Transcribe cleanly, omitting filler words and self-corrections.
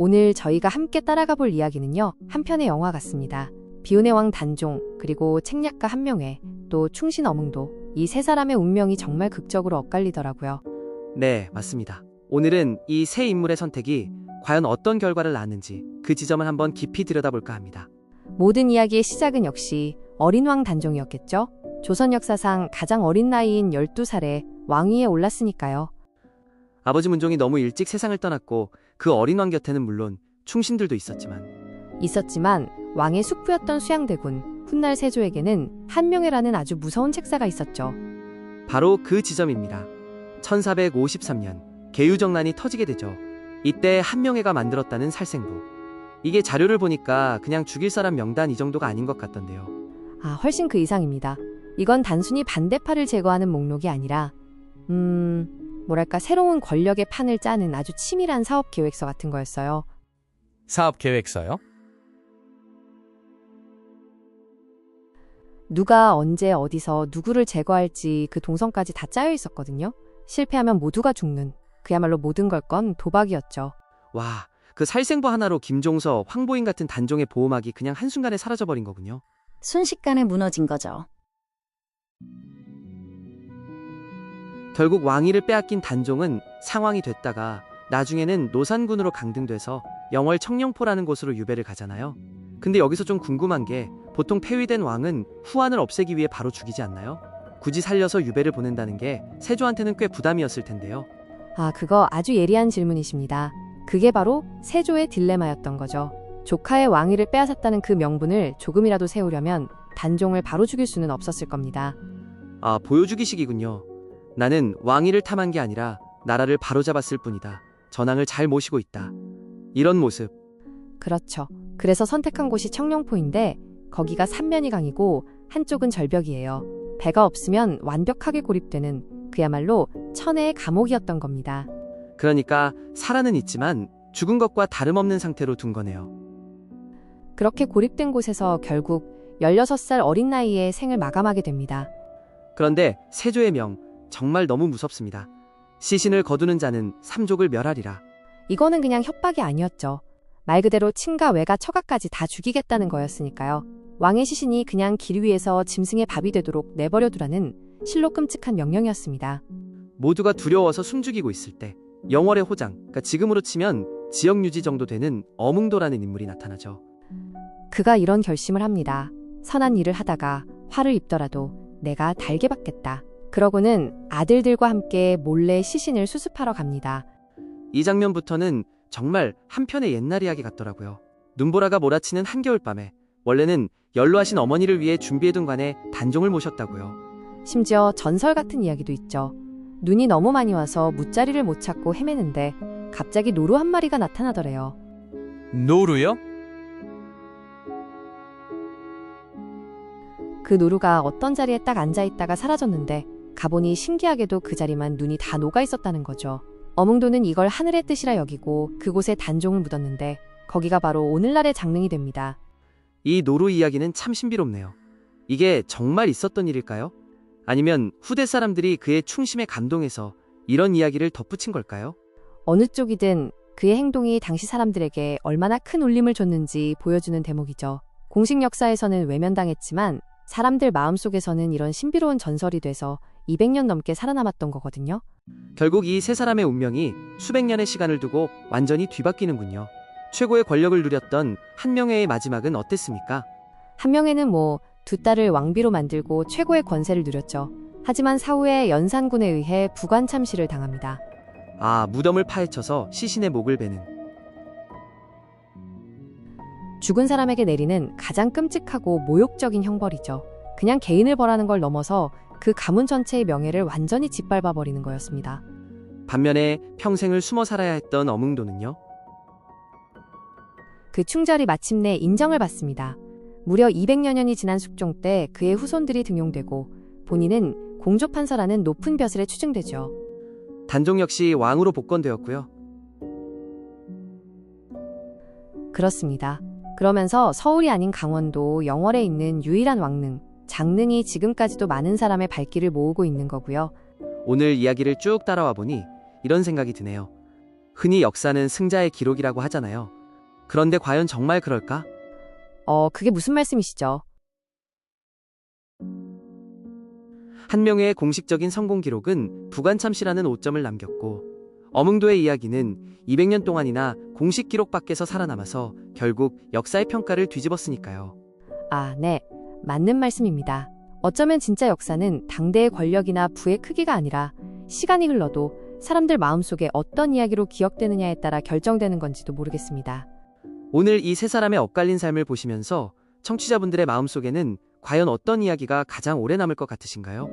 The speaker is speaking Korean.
오늘 저희가 함께 따라가 볼 이야기는요, 한 편의 영화 같습니다. 비운의 왕 단종, 그리고 책략가 한명회, 또 충신 어몽도, 이 세 사람의 운명이 정말 극적으로 엇갈리더라고요. 네, 맞습니다. 오늘은 이 세 인물의 선택이 과연 어떤 결과를 낳았는지 그 지점을 한번 깊이 들여다볼까 합니다. 모든 이야기의 시작은 역시 어린 왕 단종이었겠죠? 조선 역사상 가장 어린 나이인 12살에 왕위에 올랐으니까요. 아버지 문종이 너무 일찍 세상을 떠났고 그 어린 왕 곁에는 물론 충신들도 있었지만 왕의 숙부였던 수양대군 훗날 세조에게는 한명회라는 아주 무서운 책사가 있었죠. 바로 그 지점입니다. 1453년 계유정난이 터지게 되죠. 이때 한명회가 만들었다는 살생부. 이게 자료를 보니까 그냥 죽일 사람 명단 이 정도가 아닌 것 같던데요. 훨씬 그 이상입니다. 이건 단순히 반대파를 제거하는 목록이 아니라 뭐랄까 새로운 권력의 판을 짜는 아주 치밀한 사업 계획서 같은 거였어요. 사업 계획서요? 누가 언제 어디서 누구를 제거할지 그 동선까지 다 짜여 있었거든요. 실패하면 모두가 죽는, 그야말로 모든 걸 건 도박이었죠. 와, 그 살생부 하나로 김종서, 황보인 같은 단종의 보호막이 그냥 한순간에 사라져버린 거군요. 순식간에 무너진 거죠. 결국 왕위를 빼앗긴 단종은 상왕이 됐다가 나중에는 노산군으로 강등돼서 영월 청룡포라는 곳으로 유배를 가잖아요. 근데 여기서 좀 궁금한 게 보통 폐위된 왕은 후환을 없애기 위해 바로 죽이지 않나요? 굳이 살려서 유배를 보낸다는 게 세조한테는 꽤 부담이었을 텐데요. 그거 아주 예리한 질문이십니다. 그게 바로 세조의 딜레마였던 거죠. 조카의 왕위를 빼앗았다는 그 명분을 조금이라도 세우려면 단종을 바로 죽일 수는 없었을 겁니다. 보여주기식이군요. 나는 왕위를 탐한 게 아니라 나라를 바로잡았을 뿐이다. 전황을 잘 모시고 있다. 이런 모습. 그렇죠. 그래서 선택한 곳이 청룡포인데 거기가 삼면이 강이고 한쪽은 절벽이에요. 배가 없으면 완벽하게 고립되는 그야말로 천혜의 감옥이었던 겁니다. 그러니까 살아는 있지만 죽은 것과 다름없는 상태로 둔 거네요. 그렇게 고립된 곳에서 결국 16살 어린 나이에 생을 마감하게 됩니다. 그런데 세조의 명 정말 너무 무섭습니다. 시신을 거두는 자는 삼족을 멸하리라. 이거는 그냥 협박이 아니었죠. 말 그대로 친가 외가 처가까지 다 죽이겠다는 거였으니까요. 왕의 시신이 그냥 길 위에서 짐승의 밥이 되도록 내버려두라는 실로 끔찍한 명령이었습니다. 모두가 두려워서 숨죽이고 있을 때 영월의 호장, 그러니까 지금으로 치면 지역유지 정도 되는 어몽도라는 인물이 나타나죠. 그가 이런 결심을 합니다. 선한 일을 하다가 화를 입더라도 내가 달게 받겠다. 그러고는 아들들과 함께 몰래 시신을 수습하러 갑니다. 이 장면부터는 정말 한편의 옛날 이야기 같더라고요. 눈보라가 몰아치는 한겨울밤에 원래는 연로하신 어머니를 위해 준비해둔 관에 단종을 모셨다고요. 심지어 전설 같은 이야기도 있죠. 눈이 너무 많이 와서 무자리를 못 찾고 헤매는데 갑자기 노루 한 마리가 나타나더래요. 노루요? 그 노루가 어떤 자리에 딱 앉아있다가 사라졌는데 가보니 신기하게도 그 자리만 눈이 다 녹아 있었다는 거죠. 어몽도는 이걸 하늘의 뜻이라 여기고 그곳에 단종을 묻었는데 거기가 바로 오늘날의 장릉이 됩니다. 이 노루 이야기는 참 신비롭네요. 이게 정말 있었던 일일까요? 아니면 후대 사람들이 그의 충심에 감동해서 이런 이야기를 덧붙인 걸까요? 어느 쪽이든 그의 행동이 당시 사람들에게 얼마나 큰 울림을 줬는지 보여주는 대목이죠. 공식 역사에서는 외면당했지만 사람들 마음속에서는 이런 신비로운 전설이 돼서 200년 넘게 살아남았던 거거든요. 결국 이 세 사람의 운명이 수백 년의 시간을 두고 완전히 뒤바뀌는군요. 최고의 권력을 누렸던 한명회의 마지막은 어땠습니까? 한명회는 두 딸을 왕비로 만들고 최고의 권세를 누렸죠. 하지만 사후에 연산군에 의해 부관 참시를 당합니다. 무덤을 파헤쳐서 시신의 목을 베는. 죽은 사람에게 내리는 가장 끔찍하고 모욕적인 형벌이죠. 그냥 개인을 벌하는 걸 넘어서 그 가문 전체의 명예를 완전히 짓밟아버리는 거였습니다. 반면에 평생을 숨어 살아야 했던 어몽도는요? 그 충절이 마침내 인정을 받습니다. 무려 200여 년이 지난 숙종 때 그의 후손들이 등용되고 본인은 공조판서라는 높은 벼슬에 추증되죠. 단종 역시 왕으로 복권되었고요. 그렇습니다. 그러면서 서울이 아닌 강원도 영월에 있는 유일한 왕릉, 장릉이 지금까지도 많은 사람의 발길을 모으고 있는 거고요. 오늘 이야기를 쭉 따라와 보니 이런 생각이 드네요. 흔히 역사는 승자의 기록이라고 하잖아요. 그런데 과연 정말 그럴까? 그게 무슨 말씀이시죠? 한명회의 공식적인 성공 기록은 부관참시라는 5점을 남겼고, 어몽도의 이야기는 200년 동안이나 공식 기록 밖에서 살아남아서 결국 역사의 평가를 뒤집었으니까요. 아, 네. 맞는 말씀입니다. 어쩌면 진짜 역사는 당대의 권력이나 부의 크기가 아니라 시간이 흘러도 사람들 마음속에 어떤 이야기로 기억되느냐에 따라 결정되는 건지도 모르겠습니다. 오늘 이 세 사람의 엇갈린 삶을 보시면서 청취자분들의 마음속에는 과연 어떤 이야기가 가장 오래 남을 것 같으신가요?